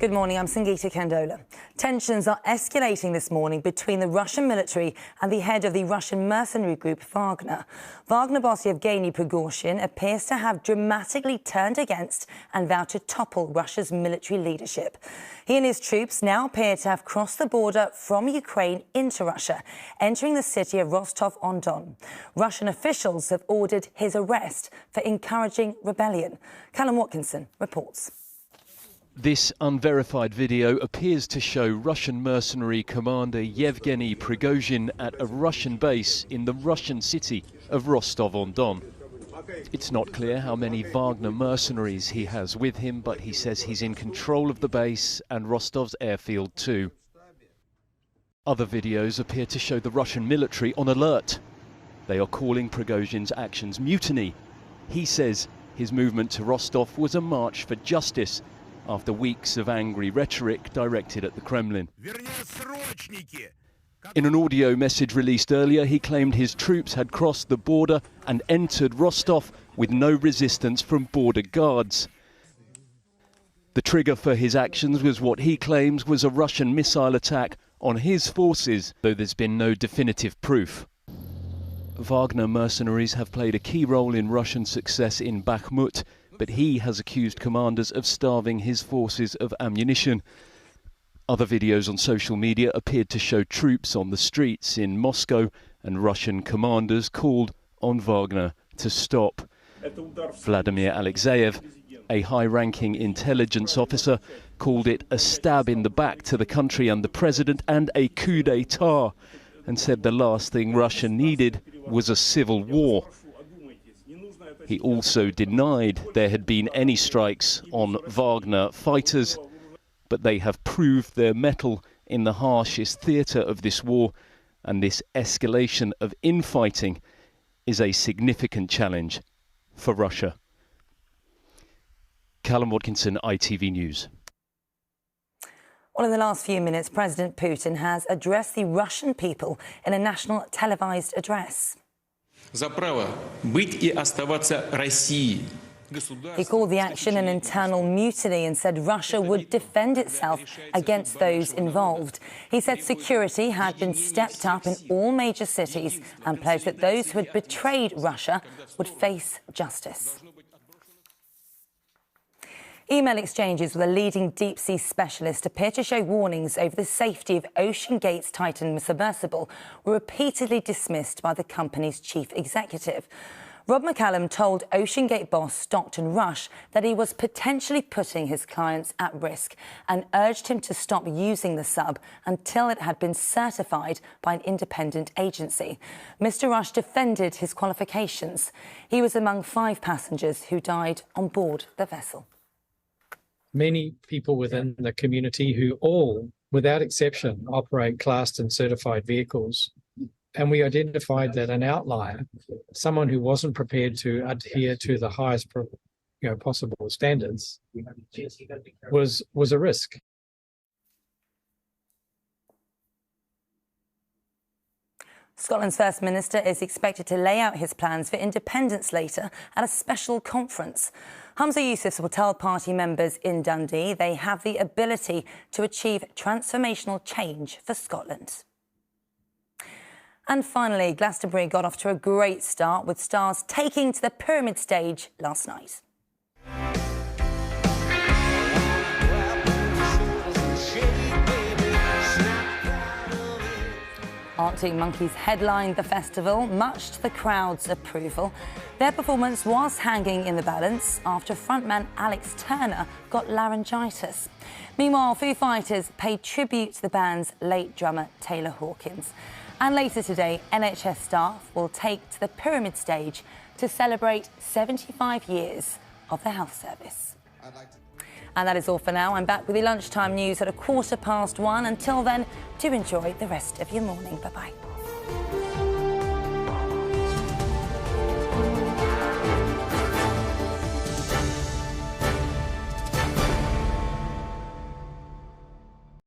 Good morning, I'm Sangeeta, Kandola. Tensions are escalating this morning between the Russian military and the head of the Russian mercenary group Wagner. Wagner boss Yevgeny Prigozhin appears to have dramatically turned against and vowed to topple Russia's military leadership. He and his troops now appear to have crossed the border from Ukraine into Russia, entering the city of Rostov-on-Don. Russian officials have ordered his arrest for encouraging rebellion. Callum Watkinson reports. This unverified video appears to show Russian mercenary commander Yevgeny Prigozhin at a Russian base in the Russian city of Rostov-on-Don. It's not clear how many Wagner mercenaries he has with him, but he says he's in control of the base and Rostov's airfield too. Other videos appear to show the Russian military on alert. They are calling Prigozhin's actions mutiny. He says his movement to Rostov was a march for justice, after weeks of angry rhetoric directed at the Kremlin. In an audio message released earlier, he claimed his troops had crossed the border and entered Rostov with no resistance from border guards. The trigger for his actions was what he claims was a Russian missile attack on his forces, though there's been no definitive proof. Wagner mercenaries have played a key role in Russian success in Bakhmut, but he has accused commanders of starving his forces of ammunition. Other videos on social media appeared to show troops on the streets in Moscow and Russian commanders called on Wagner to stop. Vladimir Alexeyev, a high-ranking intelligence officer, called it a stab in the back to the country and the president and a coup d'etat, and said the last thing Russia needed was a civil war. He also denied there had been any strikes on Wagner fighters, but they have proved their mettle in the harshest theatre of this war, and this escalation of infighting is a significant challenge for Russia. Callum Watkinson, ITV News. Well, in the last few minutes, President Putin has addressed the Russian people in a national televised address. За право быть и оставаться Россией. He called the action an internal mutiny and said Russia would defend itself against those involved. He said security had been stepped up in all major cities and pledged that those who had betrayed Russia would face justice. Email exchanges with a leading deep-sea specialist appear to show warnings over the safety of OceanGate's Titan submersible were repeatedly dismissed by the company's chief executive. Rob McCallum told OceanGate boss Stockton Rush that he was potentially putting his clients at risk and urged him to stop using the sub until it had been certified by an independent agency. Mr. Rush defended his qualifications. He was among 5 passengers who died on board the vessel. Many people within the community who all, without exception, operate classed and certified vehicles. And we identified that an outlier, someone who wasn't prepared to adhere to the highest possible standards, was a risk. Scotland's First Minister is expected to lay out his plans for independence later at a special conference. Humza Yousaf will tell party members in Dundee they have the ability to achieve transformational change for Scotland. And finally, Glastonbury got off to a great start with stars taking to the pyramid stage last night. Arctic Monkeys headlined the festival, much to the crowd's approval. Their performance was hanging in the balance after frontman Alex Turner got laryngitis. Meanwhile, Foo Fighters paid tribute to the band's late drummer Taylor Hawkins. And later today, NHS staff will take to the pyramid stage to celebrate 75 years of the health service. And that is all for now. I'm back with your lunchtime news at 1:15. Until then, do enjoy the rest of your morning. Bye-bye.